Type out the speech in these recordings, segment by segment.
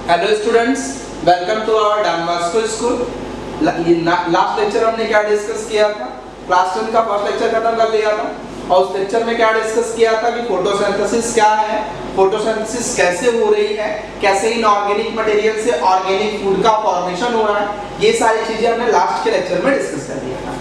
Hello students, welcome to our Don Bosco school. Last lecture हमने क्या discuss किया था? क्लास 10 का फर्स्ट लेक्चर खत्म कर लिया था और उस लेक्चर में क्या डिस्कस किया था कि फोटोसिंथेसिस क्या है, फोटोसिंथेसिस कैसे हो रही है, कैसे इनऑर्गेनिक मटेरियल से ऑर्गेनिक फूड का फॉर्मेशन हो रहा है, ये सारी चीजें हमने लास्ट के लेक्चर में डिस्कस कर लिया था।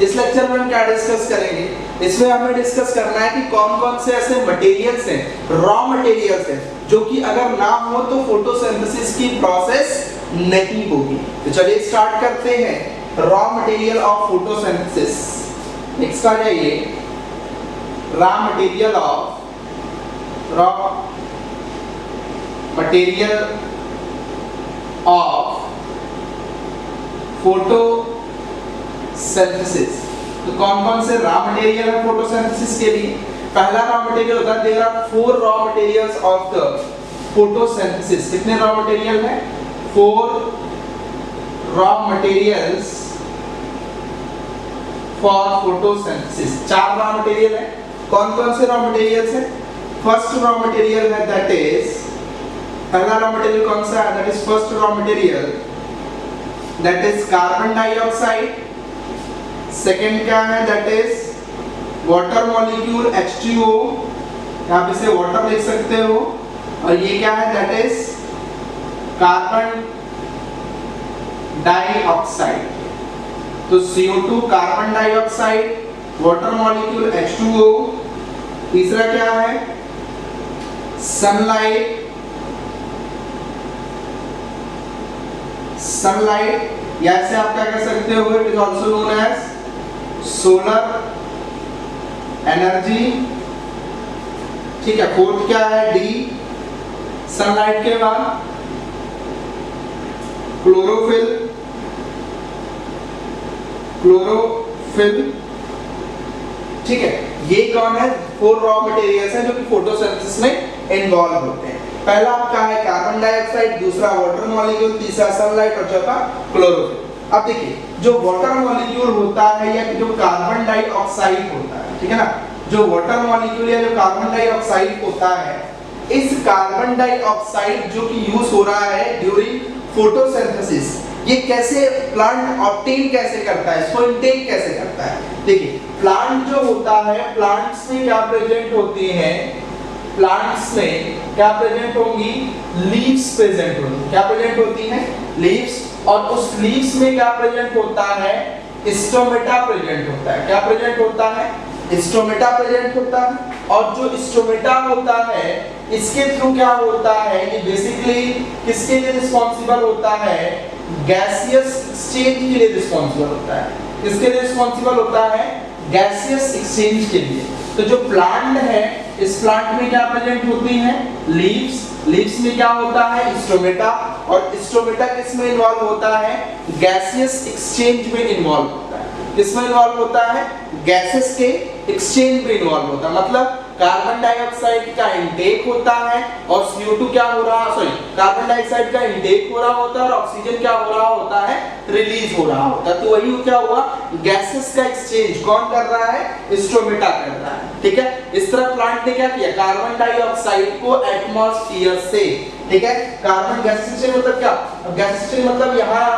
इस लेक्चर में हम क्या डिस्कस करेंगे? इसमें हमें डिस्कस करना है कि कौन कौन से ऐसे मटेरियल्स हैं, रॉ मटेरियल्स हैं, जो कि अगर ना हो तो फोटोसिंथेसिस की प्रोसेस नहीं होगी। तो चलिए स्टार्ट करते हैं। Raw material of photosynthesis. Next आ जाइए, रॉ मटेरियल ऑफ फोटोसिंथेसिस। तो कौन कौन से रॉ मटेरियल है फोटोसिंथेसिस के लिए? पहला रॉ मटेरियल होता है, there are 4 raw materials of the photosynthesis. कितने रॉ मटेरियल हैं? 4 raw materials for photosynthesis. 4 raw material है। कौन कौन से रॉ मटेरियल्स हैं? फर्स्ट रॉ मटेरियल है दैट इज, पहला रॉ मटेरियल कौन सा है? That is first raw material that is carbon dioxide. Second क्या है? That is water molecule H2O, आप इसे वाटर लिख सकते हो। और ये क्या है? That is carbon dioxide. तो CO2 carbon dioxide, water molecule H2O। तीसरा क्या है? सनलाइट, या ऐसे आप क्या कह सकते हो, it is also known as solar energy. ठीक है। फोर्थ क्या है? D, सनलाइट के बाद क्लोरोफिल। ठीक है। ये कौन है? 4 रॉ मटेरियल्स हैं जो कि फोटोसिंथेसिस में इन्वॉल्व होते हैं। पहला आपका है कार्बन डाइऑक्साइड, दूसरा वाटर मॉलिक्यूल, तीसरा सनलाइट और चौथा क्लोरोफिल। अब देखिए, जो वाटर मॉलिक्यूल होता है या जो कार्बन डाइऑक्साइड होता है, ठीक है ना, जो वाटर मॉलिक्यूल या जो कार्बन डाइऑक्साइड होता है, इस कार्बन डाइऑक्साइड जो कि यूज हो रहा है ड्यूरिंग फोटोसिंथेसिस, ये कैसे प्लांट ऑब्टेन कैसे करता है, इसको इनटेक कैसे करता है? देखिए, प्लांट जो होता है, प्लांट्स में क्या प्रेजेंट होती हैं? प्लांट्स में क्या प्रेजेंट होंगी? लीव्स प्रेजेंट होंगी। क्या प्रेजेंट होती हैं? लीव्स। और उस लीव्स में क्या प्रेजेंट होता है? स्टोमेटा प्रेजेंट होता है। क्या प्रेजेंट होता है? स्टोमेटा प्रेजेंट होता है। और जो स्टोमेटा होता है, इसके थ्रू क्या होता है? ये बेसिकली किसके लिए रिस्पांसिबल होता है? गैसियस एक्सचेंज के लिए रिस्पांसिबल होता है। किसके लिए रिस्पांसिबल होता है? गैसियस एक्सचेंज के लिए। तो जो प्लांट है, इस प्लांट में क्या प्रेजेंट होती हैं? लीव्स। लीव्स में क्या होता है? स्टोमेटा। और स्टोमेटा किस में इन्वॉल्व होता है? गैसियस एक्सचेंज में इन्वॉल्व होता है। किसमें इन्वॉल्व होता है? गैसेस के एक्सचेंज में इन्वॉल्व होता है। मतलब कार्बन डाइऑक्साइड का इनटेक होता है और CO2 क्या हो रहा है, सॉरी, कार्बन डाइऑक्साइड का इनटेक हो रहा होता है और ऑक्सीजन क्या हो रहा होता है? रिलीज हो रहा होता है। तो वही क्या हुआ? गैसेस का एक्सचेंज कौन कर रहा है? स्टोमेटा कर रहा है। ठीक है। इस तरह प्लांट ने क्या किया? कार्बन डाइऑक्साइड को एटमॉस्फेयर से, ठीक है, कार्बन गैस एक्सचेंज मतलब क्या? गैस एक्सचेंज मतलब यहाँ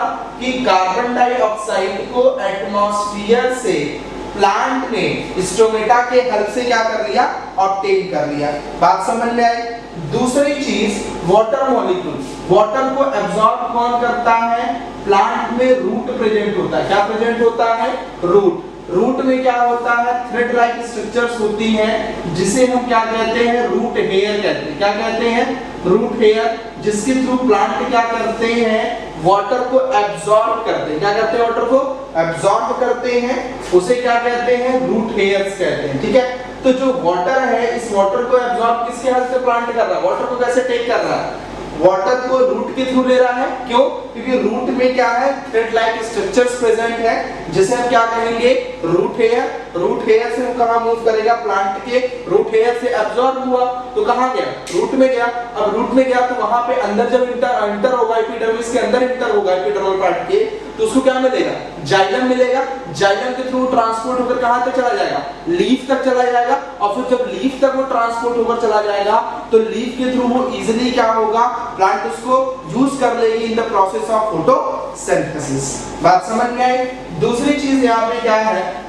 कि कार्बन डाइऑक्साइड को एटमॉस्फेयर से प्लांट ने स्टोमेटा के हेल्प से क्या कर लिया? ऑब्टेन कर लिया। बात समझ में आई? दूसरी चीज, वाटर मॉलिक्यूल। वाटर को एब्जॉर्ब कौन करता है? प्लांट में रूट प्रेजेंट होता है। क्या प्रेजेंट होता है? रूट। रूट में क्या होता है? थ्रेड लाइक स्ट्रक्चर्स होती हैं, जिसे हम क्या कहते हैं? रूट हेयर कहते हैं। क्या कहते हैं? रूट हेयर, जिसके थ्रू प्लांट क्या करते हैं? वाटर को एब्जॉर्ब करते हैं। क्या करते हैं? वाटर को एब्जॉर्ब करते हैं। उसे क्या कहते हैं? रूट हेयर्स कहते हैं। ठीक है। तो जो वाटर है, इस वाटर को एब्जॉर्ब किसके हेल्प से प्लांट कर रहा है? वाटर को कैसे टेक कर रहा है? वाटर को रूट के थ्रू ले रहा है। क्यों? क्योंकि रूट में क्या है? थ्रेड लाइक स्ट्रक्चर्स प्रेजेंट है, जिसे हम क्या कहेंगे? Root hair. रूट हेयर से कहां मूव करेगा? प्लांट के रूट हेयर से एब्जॉर्ब हुआ तो कहां गया? रूट में गया। अब रूट में गया तो वहां पे अंदर जब इंटर होगा, एपिडर्मिस के अंदर इंटर होगा एपिडर्मल पार्ट के, तो उसको क्या मिलेगा, जाइलम मिलेगा। जाइलम के थ्रू ट्रांसपोर्ट होकर कहां तक चला जाएगा, लीफ तक चला जाएगा। और फिर जब लीफ तक वो ट्रांसपोर्ट होकर चला जाएगा तो लीफ के थ्रू वो इजीली क्या होगा, प्लांट उसको यूज कर लेगी in the process of photosynthesis. बात समझ में आई। दूसरी चीज यहाँ पे क्या है,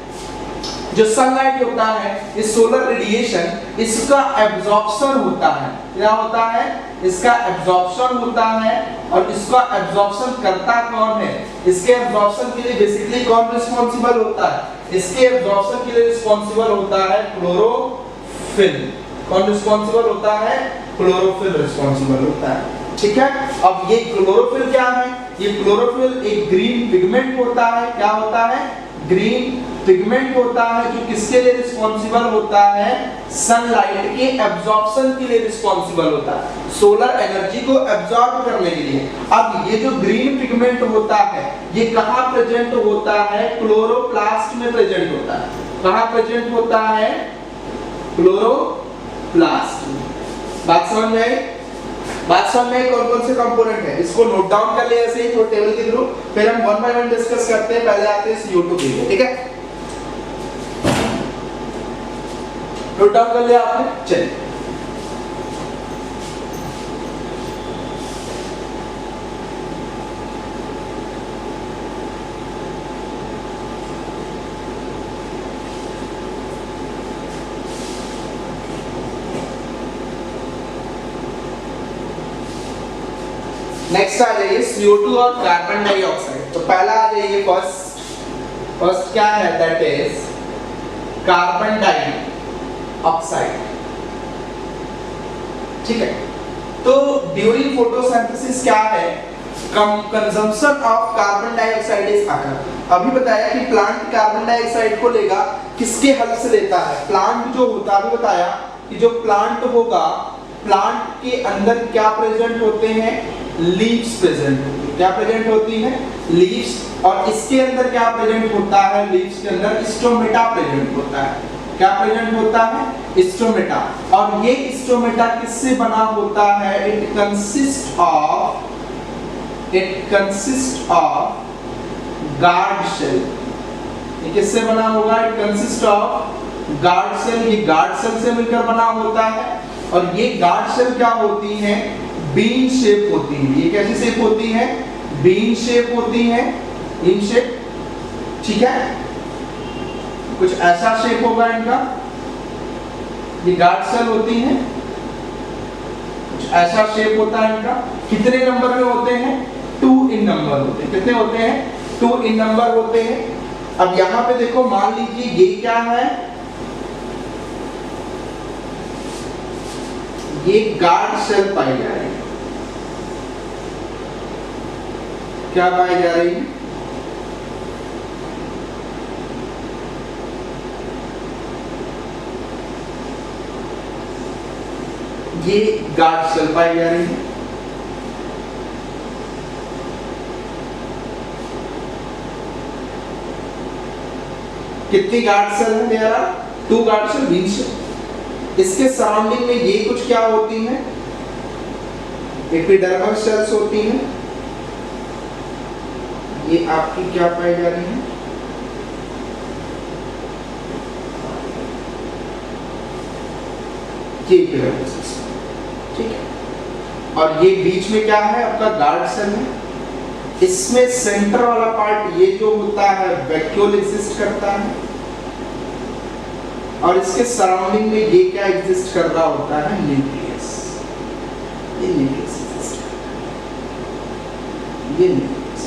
जो सनलाइट होता है, इस सोलर रेडिएशन, इसका एब्जॉर्प्शन होता है। क्या होता है, इसका एब्जॉर्प्शन होता है। और इसका एब्जॉर्प्शन करता कौन है, इसके एब्जॉर्प्शन के लिए बेसिकली कौन रिस्पांसिबल होता है, इसके एब्जॉर्प्शन के लिए रिस्पांसिबल होता है क्लोरोफिल। कौन रिस्पांसिबल होता है, क्लोरोफिल रिस्पांसिबल होता है। ठीक है। अब ये क्लोरोफिल क्या है, ये क्लोरोफिल एक ग्रीन पिगमेंट होता है। क्या होता है, ग्रीन पिगमेंट होता है, जो किसके लिए रिस्पांसिबल होता है, सनलाइट के एब्जॉर्प्शन के लिए रिस्पांसिबल होता है, सोलर एनर्जी को एब्जॉर्ब करने के लिए। अब ये जो ग्रीन पिगमेंट होता है, ये कहां प्रेजेंट होता है, क्लोरोप्लास्ट में प्रेजेंट होता है। कहां प्रेजेंट होता है, क्लोरोप्लास्ट में। बात समझ में आई। बात समझ में कौन कौन से कंपोनेंट है, इसको नोट डाउन कर ले ऐसे ही थोड़ा टेबल के थ्रू, फिर हम वन बाय वन डिस्कस करते हैं। पहले आते हैं CO2 के लिए, ठीक है। नोट डाउन कर लिया आपने, चलिए। नेक्स्ट आ जाइए CO2 और कार्बन डाइऑक्साइड। तो पहला आ जाइए फर्स्ट क्या है, दैट इज कार्बन डाइऑक्साइड। ठीक है। तो ड्यूरिंग फोटोसिंथेसिस क्या है, consumption of carbon dioxide is occur. अभी बताया कि प्लांट कार्बन डाइऑक्साइड को लेगा, किसके हेल्प से लेता है, प्लांट जो होता है, अभी बताया कि जो प्लांट होगा, प्लांट के अंदर क्या प्रेजेंट होते हैं, लीव्स प्रेजेंट होती है। क्या प्रेजेंट होती है, लीव्स। और इसके अंदर क्या प्रेजेंट होता है, लीव्स के अंदर स्टोमेटा प्रेजेंट होता है। क्या प्रेजेंट होता है, स्टोमेटा। और ये स्टोमेटा किससे बना होता है, it consist of guard cell. ये किससे बना होगा, it consist of guard cell. ये गार्ड सेल से मिलकर बना होता है। और ये गार्ड सेल क्या होती है, बीन शेप होती है। ये कैसी शेप होती है, बीन शेप होती है, बीन शेप। ठीक है, कुछ ऐसा शेप होगा इनका, ये गार्ड सेल होती है, कुछ ऐसा शेप होता है इनका। कितने नंबर में होते हैं, 2 इन नंबर होते हैं। कितने होते हैं, 2 इन नंबर होते हैं। अब यहां पे देखो, मान लीजिए ये क्या है, ये गार्ड सेल पाई जा रही है। क्या पाई जा रही है, ये गार्ड सेल पाई जा रही है। कितनी गार्ड सेल है, मेरा 2 गार्ड सेल, बीन सेल। इसके सराउंडिंग में ये कुछ क्या होती है, एपिडर्मल सेल्स होती हैं। ये आपकी क्या पाई जा रही है, ये एपिडर्मल सेल्स। ठीक है। और ये बीच में क्या है, आपका गार्ड सेल है। इसमें सेंटर वाला पार्ट ये जो होता है, वैक्यूल एग्जिस्ट करता है। और इसके सराउंडिंग में ये क्या एग्जिस्ट कर रहा होता है, न्यूक्लियस। ये न्यूक्लियस एग्जिस्ट करता है, ये न्यूक्लियस।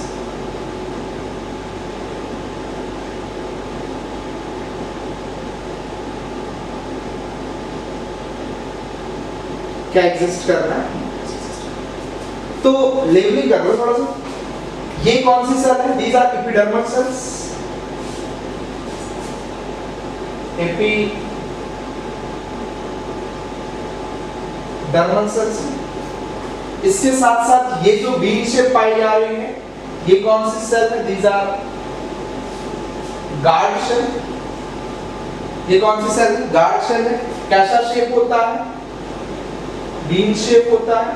क्या एग्जिस्ट कर रहा है, तो लेबलिंग कर लो थोड़ा सा। ये कौन सी सेल है, these are epidermal cells. Epidermal cells. इसके साथ साथ ये जो बीन शेप पाई जा रही है, ये कौन सी सेल है, दीज आर गार्ड सेल। ये कौन सी सेल है, गार्ड सेल है। कैसा शेप होता है, बीन शेप होता है।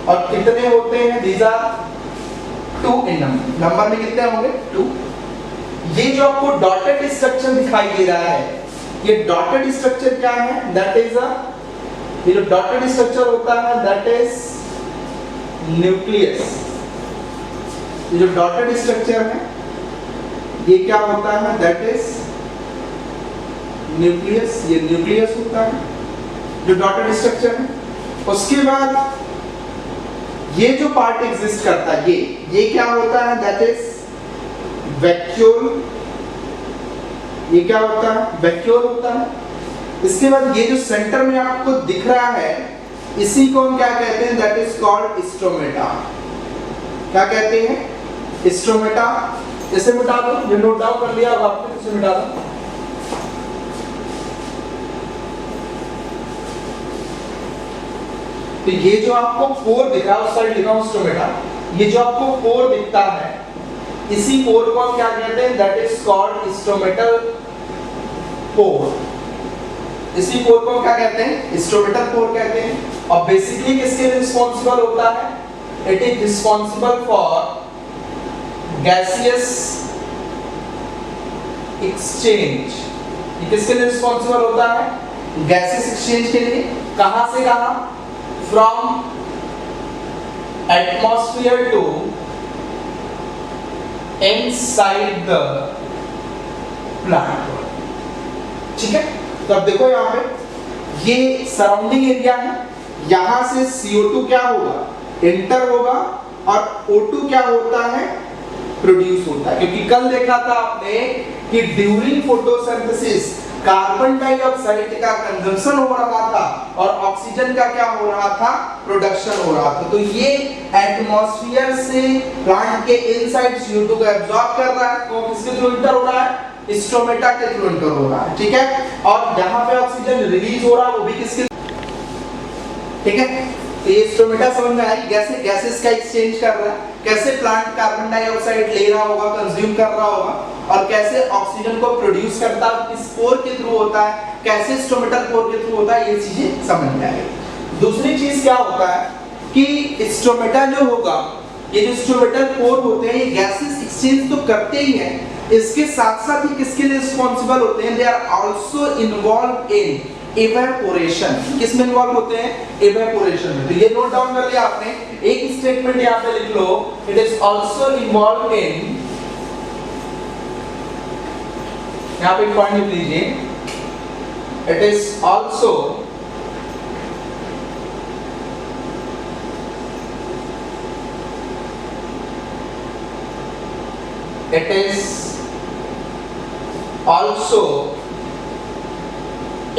और कितने होते हैं, दीज आर 2 इन नंबर में कितने होंगे 2। ये जो आपको डॉटेड स्ट्रक्चर दिखाई दे रहा है, ये डॉटेड स्ट्रक्चर क्या है, दैट इज ये जो डॉटेड स्ट्रक्चर होता है दैट इज न्यूक्लियस। ये जो डॉटेड स्ट्रक्चर है ये क्या होता है, दैट इज न्यूक्लियस। ये न्यूक्लियस होता है जो डॉटेड स्ट्रक्चर है। उसके बाद ये जो पार्ट एग्जिस्ट करता है ये क्या होता है, दैट इज वैक्यूल। ये क्या होता है, वैक्यूल होता है। इसके बाद ये जो सेंटर में आपको दिख रहा है इसी को हम क्या कहते हैं, दैट इज कॉल्ड स्ट्रोमेटा। क्या कहते हैं, स्ट्रोमेटा। इसे मिटा दो, ये नोट डाउन कर लिया, अब आपने इसे मिटा दो। तो ये जो आपको पोर दिख रहा है उस साइड लिखा हूं स्ट्रोमेटा। ये जो आपको पोर दिखता है इसी पोर को हम क्या कहते हैं, दैट इज कॉल्ड स्ट्रोमेटल पोर। इसी पोर को क्या कहते हैं, स्ट्रोमेटल पोर कहते हैं। और बेसिकली किसके लिए रिस्पांसिबल होता है, it is responsible for gaseous exchange. ये किसके लिए रिस्पांसिबल होता है, गैसियस एक्सचेंज के लिए। कहां से कहां, from atmosphere to inside the plant. ठीक है, तो अब देखो यहां पे ये सराउंडिंग एरिया है, यहां से CO2 क्या होगा, एंटर होगा, और O2 क्या होता है, प्रोड्यूस होता है। क्योंकि कल देखा था आपने कि ड्यूरिंग फोटोसिंथेसिस कार्बन डाइऑक्साइड का कंजम्पशन हो रहा था और ऑक्सीजन का क्या हो रहा था, प्रोडक्शन हो रहा था। तो ये एटमॉस्फेयर से प्लांट के इनसाइड CO2 को एब्जॉर्ब कर रहा है, तो किसके थ्रू इंटर हो रहा है, स्ट्रोमेटा के थ्रू इंटर हो रहा है। ठीक है, और जहां पे ऑक्सीजन रिलीज हो रहा है वो भी किसके, ठीक है। तो ये स्ट्रोमेटा समझ में आई, कैसे गैसेस का एक्सचेंज कर रहा है, कैसे प्लांट कार्बन डाइऑक्साइड ले रहा होगा, कंज्यूम कर रहा होगा, और कैसे ऑक्सीजन को प्रोड्यूस करता है, किस पोर के थ्रू होता है, कैसे स्ट्रोमेटल पोर के थ्रू होता है, ये चीजें समझ में आएगी। दूसरी चीज क्या होता है कि स्ट्रोमेटा जो होगा, ये जो स्ट्रोमेटल पोर होते हैं ये गैसेस एक्सचेंज तो करते ही हैं, इसके साथ साथ ही किसके लिए रिस्पांसिबल होते हैं, they are also involve in evaporation. किस में इन्वॉल्व होते हैं, इवेपोरेशन में। तो ये नोट डाउन कर लिया आपने, एक स्टेटमेंट यहां पे लिख लो, it is also involve in, यहां पे पॉइंट लिख लीजिए, it is also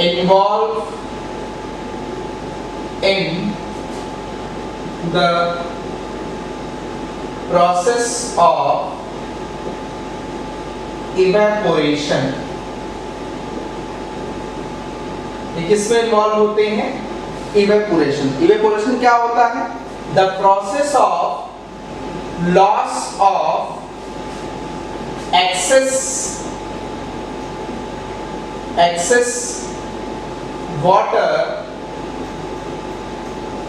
involved in the process of evaporation। ये किसमें इन्वॉल्व होते हैं, इवेपोरेशन। इवेपोरेशन क्या होता है, the process of loss of excess water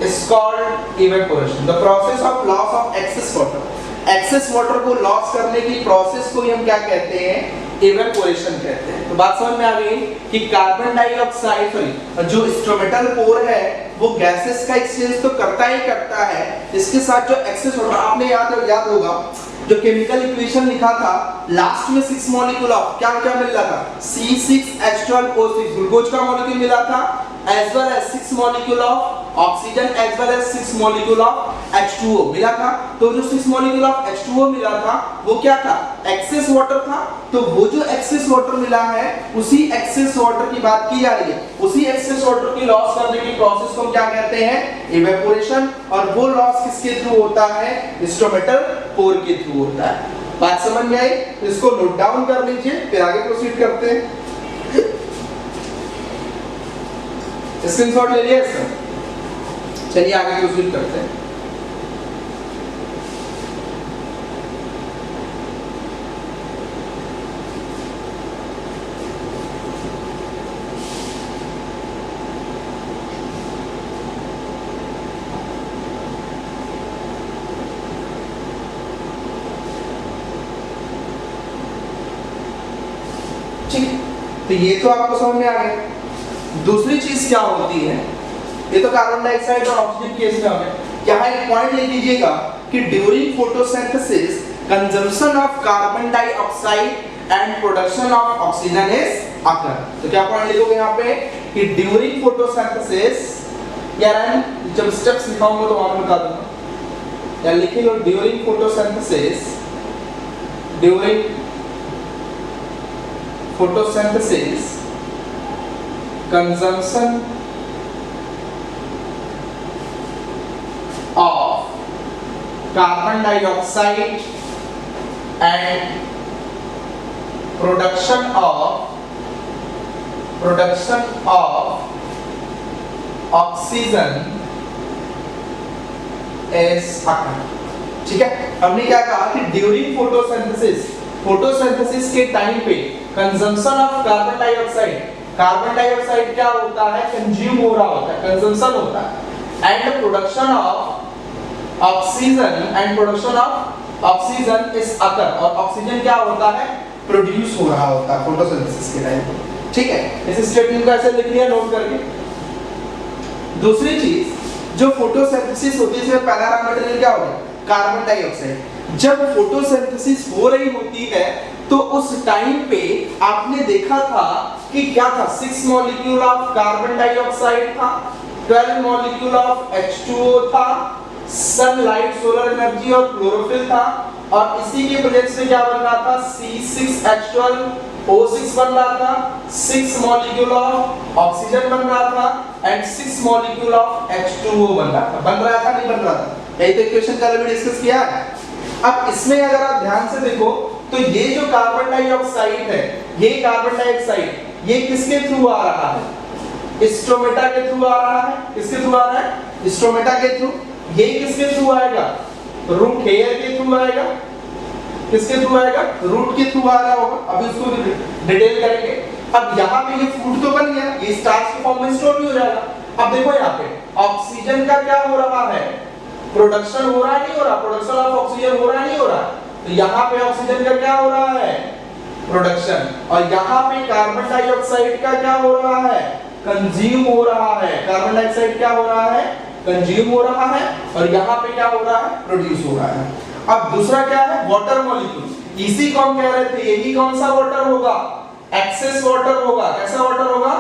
is called evaporation। The process of loss of excess water, excess water को loss करने की प्रोसेस को ही हम क्या कहते हैं, इवेपोरेशन कहते हैं। तो बात समझ में आ गई कि कार्बन डाइऑक्साइड जो स्ट्रोमेटल पोर है वो गैसेस का एक्सचेंज तो करता ही करता है, इसके साथ जो एक्सेस वाटर, आपने याद होगा जो केमिकल इक्वेशन लिखा था लास्ट में 6 मॉलिक्यूल ऑफ क्या क्या मिल रहा था, C6H12O6 ग्लूकोज का मॉलिक्यूल मिला था, as well as 6 molecule of oxygen as well as 6 molecule of H2O मिला था। तो जो 6 molecule of H2O मिला था वो क्या था, एक्सेस वाटर था। तो वो जो एक्सेस वाटर मिला है उसी एक्सेस वाटर की बात की जा रही है, उसी एक्सेस वाटर की लॉस करने की प्रोसेस को हम क्या कहते हैं, इवेपोरेशन। और वो लॉस किसके थ्रू होता है, स्ट्रोमेटल पोर के थ्रू होता है। बात समझ में आई, इसको नोट डाउन कर लीजिए, फिर आगे प्रोसीड करते हैं। स्क्रीनशॉट ले लिया इसका, चलिए आगे प्रोसीड करते हैं। तो ये तो आपको समझ में आ गया। दूसरी चीज क्या होती है, ये तो कार्बन डाइऑक्साइड और ऑक्सीजन केस में हो गया। यहाँ एक पॉइंट ले लीजिएगा कि during photosynthesis consumption of carbon dioxide and production of oxygen is occur. तो क्या पॉइंट लिखोगे यहाँ पे कि ड्यूरिंग फोटोसिंथेसिस, यार जब स्टेप्स लिखाऊंगा तो वहां बता दूंगा, या लिख लो during photosynthesis, during photosynthesis consumption of carbon dioxide and production of oxygen is occur। ठीक है, हमने क्या कहा कि ड्यूरिंग फोटोसिंथेसिस के टाइम पे कंजम्पशन ऑफ कार्बन डाइऑक्साइड क्या होता है, कंज्यूम हो रहा होता है, कंजम्पशन होता है, and production of oxygen is occur, और ऑक्सीजन क्या होता है, प्रोड्यूस हो रहा होता है फोटोसिंथेसिस के टाइम पे। ठीक है, इस स्टेटमेंट को ऐसे लिख लिया नोट करके। दूसरी चीज, जो फोटोसिंथेसिस होती है, इसमें पहला रॉ मटेरियल क्या होगा, कार्बन डाइऑक्साइड। जब फोटोसिंथेसिस हो रही होती है तो उस टाइम पे आपने देखा था कि क्या था, 6 मॉलिक्यूल ऑफ कार्बन डाइऑक्साइड था, 12 मॉलिक्यूल ऑफ H2O था, सनलाइट सोलर एनर्जी और क्लोरोफिल था, और इसी के प्रेजेंस में क्या बन रहा था, C6H12O6 बन रहा था, 6 मॉलिक्यूल ऑफ ऑक्सीजन बन रहा था, एंड 6 मॉलिक्यूल ऑफ H2O बन रहा था। बन रहा था, नहीं बन रहा था, यही तो इक्वेशन का भी डिस्कस किया है। अब इसमें अगर आप ध्यान से देखो तो ये जो कार्बन डाइऑक्साइड है, ये कार्बन डाइऑक्साइड ये किसके थ्रू आ रहा है, स्ट्रोमेटा के थ्रू आ रहा है। किसके थ्रू आ रहा है, स्ट्रोमेटा के थ्रू। ये किसके थ्रू आएगा, रूट हेयर के थ्रू आएगा। किसके थ्रू आएगा, रूट के थ्रू आ रहा होगा, अभी उसको डिटेल करेंगे। अब यहाँ पे ये फूड तो बन गया, ये स्टार्च के फॉर्म में स्टोर भी हो जाएगा। अब देखो यहाँ पे ऑक्सीजन का क्या हो रहा है, प्रोडक्शन हो रहा है, नहीं हो रहा, प्रोडक्शन ऑफ ऑक्सीजन हो रहा है, नहीं हो रहा। तो यहाँ पे ऑक्सीजन का क्या हो रहा है, प्रोडक्शन, और यहाँ पे कार्बन डाइऑक्साइड का क्या हो रहा है, कंज्यूम हो रहा है। कार्बन डाइऑक्साइड क्या हो रहा है, कंज्यूम हो रहा है, और यहाँ पे क्या हो रहा है, प्रोड्यूस हो रहा है। अब दूसरा क्या है, वाटर मॉलिक्यूल। इसी को हम कह रहे थे, यही कौन सा वाटर होगा, एक्सेस वाटर होगा। कैसा वाटर होगा,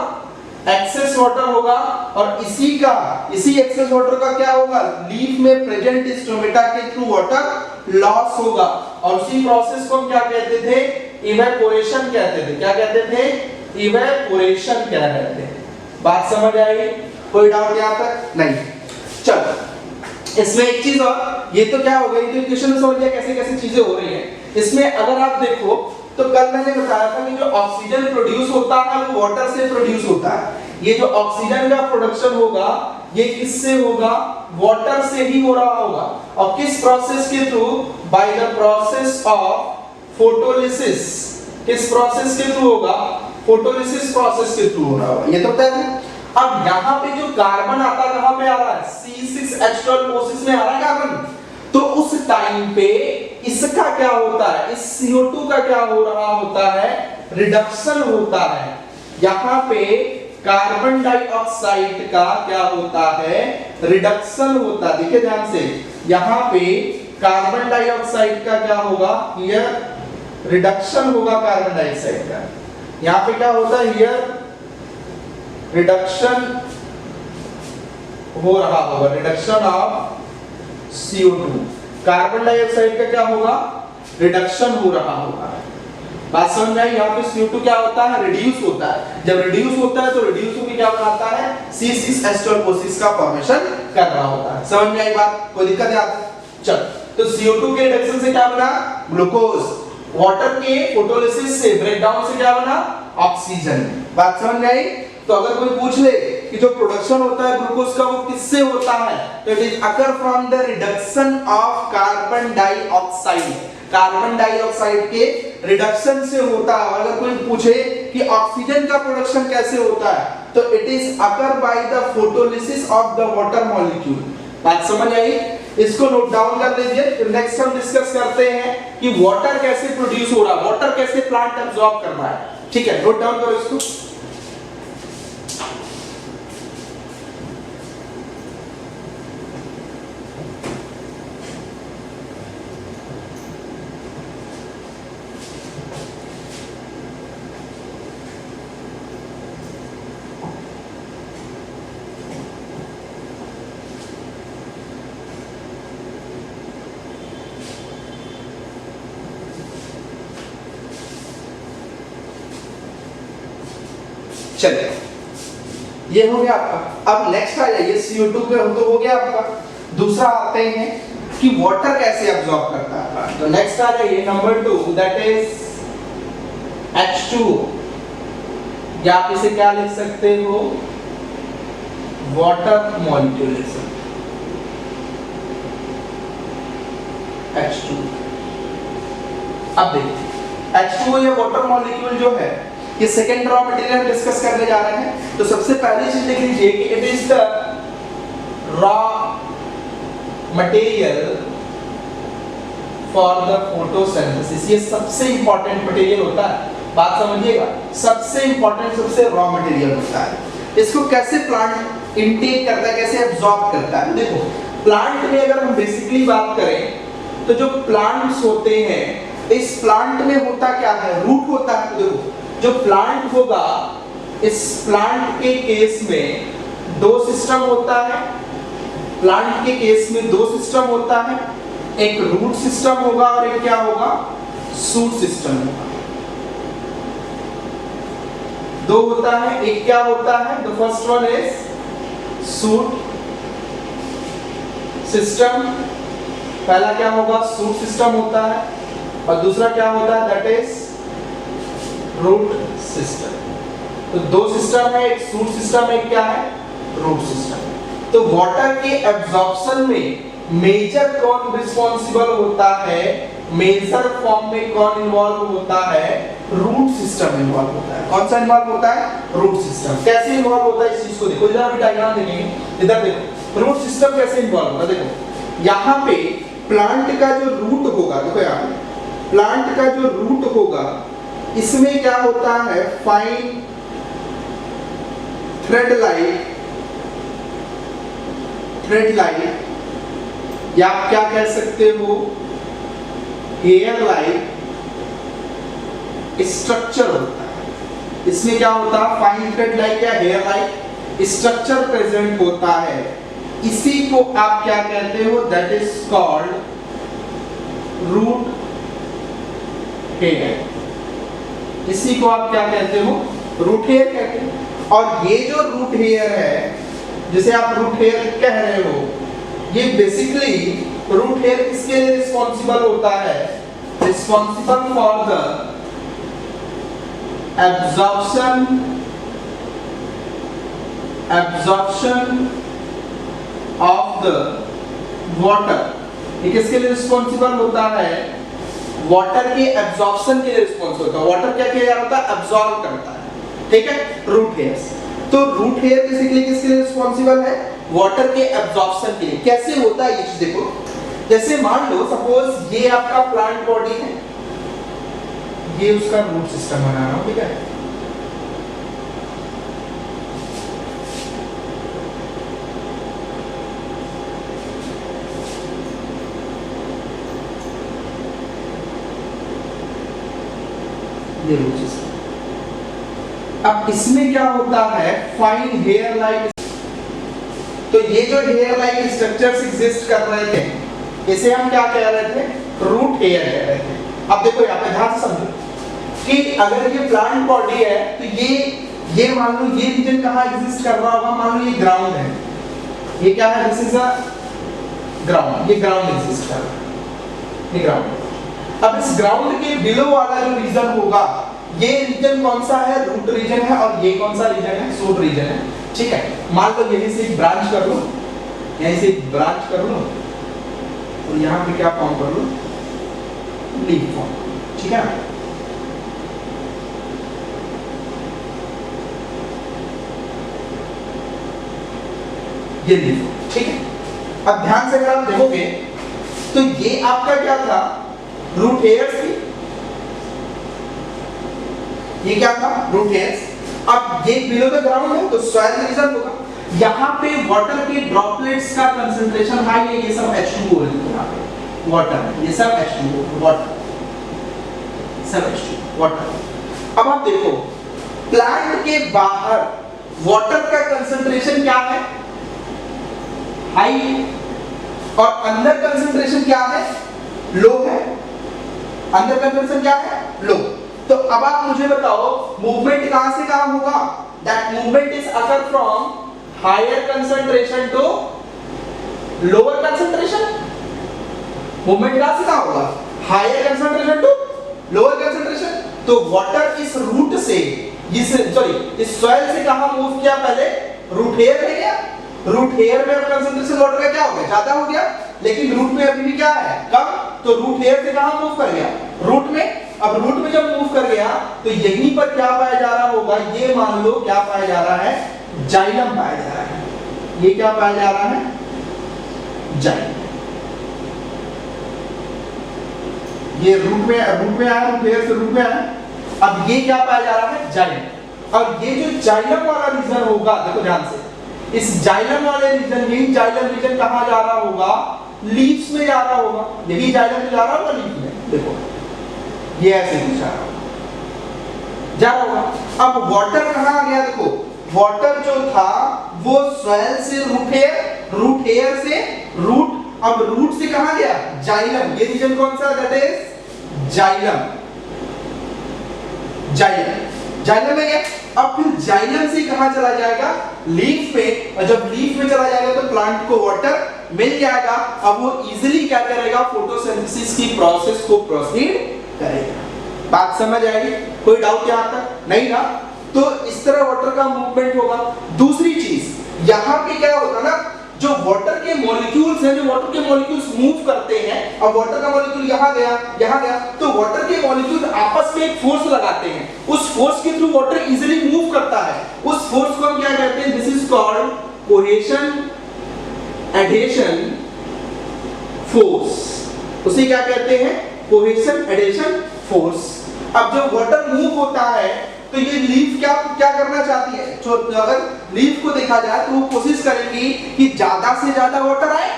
एक्सेस वाटर होगा, और इसी एक्सेस वाटर का क्या होगा, लीफ में प्रेजेंट स्ट्रोमेटा के थ्रू वाटर लॉस होगा, और उसी प्रोसेस को हम क्या कहते थे, इवेपोरेशन कहते थे। क्या कहते थे, इवेपोरेशन कहते थे। बात समझ आई, कोई डाउट यहाँ तक नहीं। चलो इसमें एक चीज और, ये तो क्या हो गई, तो इक्वेशन में समझ लिया कैसे कैसे चीजें हो रही हैं। इसमें अगर आप देखो तो कल मैंने बताया था कि जो ऑक्सीजन प्रोड्यूस होता है वो वाटर से प्रोड्यूस होता है। ये जो ऑक्सीजन का प्रोडक्शन होगा ये किससे होगा, वाटर से ही हो रहा होगा। और किस प्रोसेस के through, by the process of photolysis. किस प्रोसेस के थ्रू होगा, फोटोलिसिस प्रोसेस के थ्रू हो रहा होगा, ये तो पता है। अब यहाँ पे जो कार्बन आता है, कहां पे आ रहा है, C6H12O6 में आ रहा है कार्बन। तो उस टाइम पे इसका क्या होता है, इस CO2 का क्या हो रहा होता है, रिडक्शन होता है। यहाँ पे कार्बन डाइऑक्साइड का क्या होता है, रिडक्शन होता है। देखिए ध्यान से, यहाँ पे कार्बन डाइऑक्साइड का क्या होगा, हियर रिडक्शन होगा कार्बन डाइऑक्साइड का। यहाँ पे क्या होता है, हियर रिडक्शन हो रहा होगा, reduction of CO2। Carbon dioxide का क्या होगा, रिडक्शन हो रहा होगा। बात समझ में आई। यहाँ पे CO2 क्या होता है, रिड्यूस होता है। जब रिड्यूस होता है तो रिड्यूस होकर क्या बनाता है, C6H12O6 का फॉर्मेशन कर रहा होता है। समझ में आई बात, कोई दिक्कत है आप? चल, तो CO2 के रिडक्शन से क्या बना, ग्लूकोज। वाटर के फोटोलिसिस से, ब्रेकडाउन से क्या बना, ऑक्सीजन। बात समझ में आई। तो अगर कोई पूछ ले कि जो प्रोडक्शन होता है ग्लूकोज का वो किससे होता है, तो it is occur from the reduction of carbon dioxide. Carbon dioxide के रिडक्शन से होता है। अगर कोई पूछे कि ऑक्सीजन का प्रोडक्शन कैसे होता है, तो it is occur by the photolysis of the water molecule. बात समझ आई। इसको नोट डाउन कर लीजिए, फिर नेक्स्ट हम डिस्कस करते हैं कि वाटर कैसे प्रोड्यूस हो रहा है, वाटर कैसे प्लांट एब्जॉर्ब कर रहा है। ठीक है, नोट डाउन करो इसको। चलिए, ये हो गया आपका। अब नेक्स्ट आ जाइए, CO2 पे तो हो गया आपका। दूसरा आते हैं कि वाटर कैसे अब्सॉर्ब करता है। तो नेक्स्ट आ जाइए नंबर 2, दैट इज H2O, या आप इसे क्या लिख सकते हो, वाटर मॉलिक्यूल। H2O। अब देखिए H2O या वाटर मॉलिक्यूल जो है, ये सेकेंड रॉ मटेरियल डिस्कस करने जा रहे हैं। तो सबसे पहली चीज देख लीजिए कि it is the raw material for the photosynthesis. ये सबसे इंपॉर्टेंट मटेरियल होता है, बात समझिएगा, सबसे इंपॉर्टेंट, सबसे रॉ मटेरियल होता है। इसको कैसे प्लांट इनटेक करता है, कैसे एब्जॉर्ब करता है। देखो प्लांट में अगर हम बेसिकली बात करें तो जो प्लांट्स होते हैं, इस प्लांट में होता क्या है, रूट होता है। देखो जो प्लांट होगा, इस प्लांट के केस में दो सिस्टम होता है। प्लांट के केस में दो सिस्टम होता है, एक रूट सिस्टम होगा और एक क्या होगा, शूट सिस्टम होगा। दो होता है, एक क्या होता है, the first one is shoot system. पहला क्या होगा, शूट सिस्टम होता है, और दूसरा क्या होता है, दैट इज रूट सिस्टम। तो दो सिस्टम है, एक शूट सिस्टम, एक क्या है, रूट सिस्टम। तो वाटर के एब्जॉर्प्शन में मेजर कौन रिस्पॉन्सिबल होता है, मेजर फॉर्म में कौन इन्वॉल्व होता है, रूट सिस्टम इन्वॉल्व होता है। कौन सा इन्वॉल्व होता है, रूट सिस्टम। कैसे इन्वॉल्व होता है इस चीज को देखो, इधर अभी डायग्राम देखेंगे, इधर देखो रूट सिस्टम कैसे इन्वॉल्व होता है। देखो यहाँ पे प्लांट का जो रूट होगा, देखो यहाँ पे प्लांट का जो रूट होगा, इसमें क्या होता है, फाइन थ्रेड लाइक, या आप क्या कह सकते हो, हेयर लाइक स्ट्रक्चर होता है। इसमें क्या होता है, फाइन थ्रेड लाइक या हेयर लाइक स्ट्रक्चर प्रेजेंट होता है। इसी को आप क्या कहते हो, that is called root hair. इसी को आप क्या कहते हो, रूट हेयर कहते हैं। और ये जो रूट हेयर है, जिसे आप रूट हेयर कह रहे हो, ये बेसिकली रूट हेयर किसके लिए रिस्पॉन्सिबल होता है, responsible for the absorption of the water. ये किसके लिए रिस्पॉन्सिबल होता है, वाटर के एब्जॉर्प्शन के लिए रिस्पॉन्सिबल होता है। वाटर क्या किया जाता है, एब्जॉर्ब करता है, ठीक है, रूट हेयर्स। तो रूट हेयर बेसिकली किसके लिए रिस्पॉन्सिबल है, वाटर के एब्जॉर्प्शन के लिए। कैसे होता है ये चीज देखो, जैसे मान लो सपोज ये आपका प्लांट बॉडी है, ये उसका रूट सिस्टम बना रहा हूं, ठीक है। ये रूट सिस्टम। अब इसमें क्या होता है, फाइन हेयर लाइक। तो ये जो हेयर लाइक स्ट्रक्चर्स एग्जिस्ट कर रहे थे, इसे हम क्या कह रहे थे, रूट हेयर कह रहे थे। अब देखो यहाँ पे ध्यान से समझो कि अगर ये प्लांट बॉडी है, तो ये मान लो ये रीजन कहाँ एग्जिस्ट कर रहा होगा, मान लो ये ग्राउंड है, ये क्या है, दिस इज अ ग्राउंड, ये ग्राउंड एग्जिस्ट कर रहा है, ये ग्राउंड। अब इस ग्राउंड के बिलो वाला जो रीजन होगा, ये रीजन कौन सा है, रूट रीजन है, और ये कौन सा रीजन है, शूट रीजन है, ठीक है। मान लो यहीं से एक ब्रांच कर लो, यहीं से एक ब्रांच कर लो, और यहाँ पे क्या फॉर्म कर लो, लीफ फॉर्म, ठीक है। ये लीफ, ठीक है। अब ध्यान से अगर आप देखोगे तो ये आपका क्या था, रूट हेयर्स थी, ये क्या था, रूट हेयर्स। अब ये बिलो द ग्राउंड है तो सॉइल रीजन होगा। यहाँ पे वाटर के ड्रॉपलेट्स का कंसंट्रेशन हाई है, ये सब H2O है यहाँ पे, वाटर, ये सब H2O, वाटर, सब H2O, वाटर। अब आप देखो प्लांट के बाहर वाटर का कंसंट्रेशन क्या है, हाई, और अंदर कंसंट्रेशन क्या है, लो है। अंदर कंसंट्रेशन क्या है, लो। तो अब आप मुझे बताओ मूवमेंट कहां से कहां होगा, that movement is occur from higher concentration to lower concentration. Movement कहां से कहां होगा, higher concentration to lower concentration. तो वाटर इस रूट से, इस सॉइल से कहां मूव किया, पहले रूट हेयर में गया। रूट हेयर में अब कंसंट्रेशन वाटर का क्या हो गया, ज्यादा हो गया, लेकिन रूट में अभी भी क्या है, कम। तो रूट हेयर से कहां मूव कर गया, रूट में। अब रूट में जब मूव कर गया तो यहीं पर क्या पाया जा रहा होगा, ये मान लो क्या पाया जा रहा है, जाइलम पाया जा रहा है। ये क्या पाया जा रहा है, जाइलम। ये रूट में आया, रूट हेयर से रूट में आया। अब ये क्या पाया जा रहा है, जाइलम। अब ये जो जाइलम वाला रीजन होगा, देखो ध्यान से, इस जाइलम वाले रीजन, यही जाइलम रीजन कहां जा रहा होगा, लीव्स में जा रहा होगा। यही जाइलम में जा रहा होगा, लीफ में। देखो ये ऐसे ही जा रहा होगा। अब वाटर कहां आ गया, देखो वाटर जो था वो सॉइल से रूट हेयर, रूट हेयर से रूट, अब रूट से कहां गया, जाइलम। ये रीजन कौन सा, दैट इज जाइलम। जाइलम में गया। अब फिर जाइलम से कहां चला जाएगा, लीफ में। और जब लीफ में चला जाएगा तो प्लांट को वाटर मिल जाएगा। अब वो इजीली क्या करेगा, फोटोसिंथेसिस की प्रोसेस को प्रोसीड करेगा। बात समझ आई, कोई डाउट यहां तक नहीं ना। तो इस तरह वाटर का मूवमेंट होगा। दूसरी चीज यहां पे क्या होता है ना, जो वाटर के मॉलिक्यूल्स हैं, जो वाटर के मॉलिक्यूल्स मूव करते हैं, अब वाटर का मॉलिक्यूल यहां गया, तो वाटर के मॉलिक्यूल आपस में एक फोर्स लगाते हैं। उस फोर्स के थ्रू वाटर इजीली मूव करता है। उस फोर्स को हम क्या कहते हैं, this is called cohesion adhesion force. उसे क्या कहते हैं, कोहेशन एडेशन फोर्स। अब जब वाटर मूव होता है तो ये लीफ क्या करना चाहती है, तो अगर लीफ को देखा जाए तो वो कोशिश करेगी कि ज्यादा से ज्यादा वाटर आए।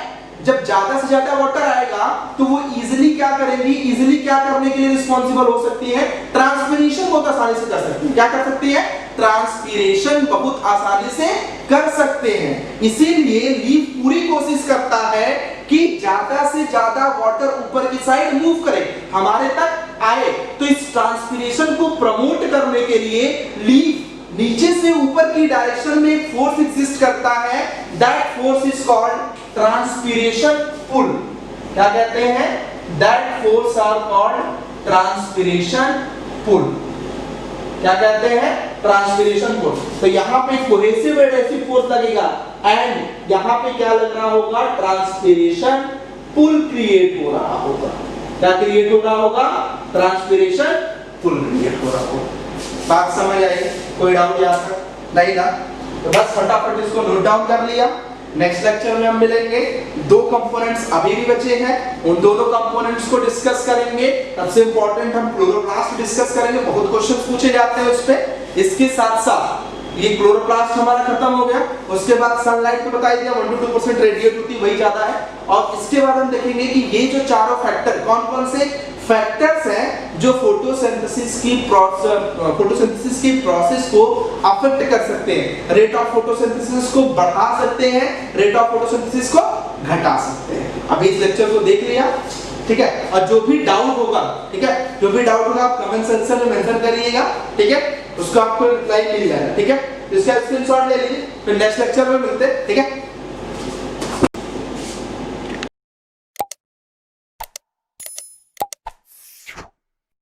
जब ज्यादा से ज्यादा वाटर आएगा तो वो इजीली क्या करेगी, इजीली क्या करने के लिए रिस्पांसिबल हो सकती है, ट्रांसपिरेशन बहुत आसानी से कर सकती है। क्या कर सकती है, ट्रांसपिरेशन बहुत आसानी से कर सकते हैं। इसीलिए लीफ पूरी कोशिश करता है कि ज्यादा से ज्यादा वाटर ऊपर की साइड मूव करे, हमारे तक आए। तो इस ट्रांसपिरेशन को प्रमोट करने के लिए लीफ नीचे से ऊपर की डायरेक्शन में एक फोर्स एग्जिस्ट करता है, that force is called transpiration pull. क्या कहते हैं, that force are called transpiration pull. क्या कहते हैं, ट्रांसपिरेशन पुल। तो यहाँ पे कोहेसिव एडेसिव फोर्स लगेगा एंड यहाँ पे क्या लग रहा होगा, ट्रांसपिरेशन पुल क्रिएट हो रहा होगा। क्या क्रिएट हो रहा होगा, ट्रांसपिरेशन पुल क्रिएट हो रहा होगा। बात समझ आई, कोई डाउट यहां तक नहीं ना। तो बस फटाफट इसको नोट डाउन कर लिया। नेक्स्ट लेक्चर में हम मिलेंगे, दो कंपोनेंट्स अभी भी बचे हैं, उन दोनों कंपोनेंट्स को डिस्कस करेंगे। सबसे इंपॉर्टेंट हम क्लोरोप्लास्ट डिस्कस करेंगे, बहुत क्वेश्चंस पूछे जाते हैं उस पे। इसके साथ साथ ये क्लोरोप्लास्ट हमारा खत्म हो गया, उसके बाद सनलाइट को बता दिया 1 to 2% रेडिएट होती है, वही ज्यादा है। और इसके बाद हम देखेंगे कि ये जो चारों फैक्टर कौन कौन से फैक्टर्स हैं जो फोटोसिंथेसिस की प्रोसेस को अफेक्ट कर सकते हैं। रेट ऑफ फोटोसिंथेसिस को बढ़ा सकते हैं, रेट ऑफ फोटोसिंथेसिस को घटा सकते हैं। अभी इस लेक्चर को देख लिया, ठीक है। और जो भी डाउट होगा, ठीक है, जो भी डाउट होगा आप कमेंट सेक्शन में मेंशन करिएगा, ठीक है, उसका आपको रिप्लाई मिल जाएगा, ठीक है। इसका स्क्रीनशॉट ले लीजिए, फिर नेक्स्ट लेक्चर में मिलते हैं, ठीक है।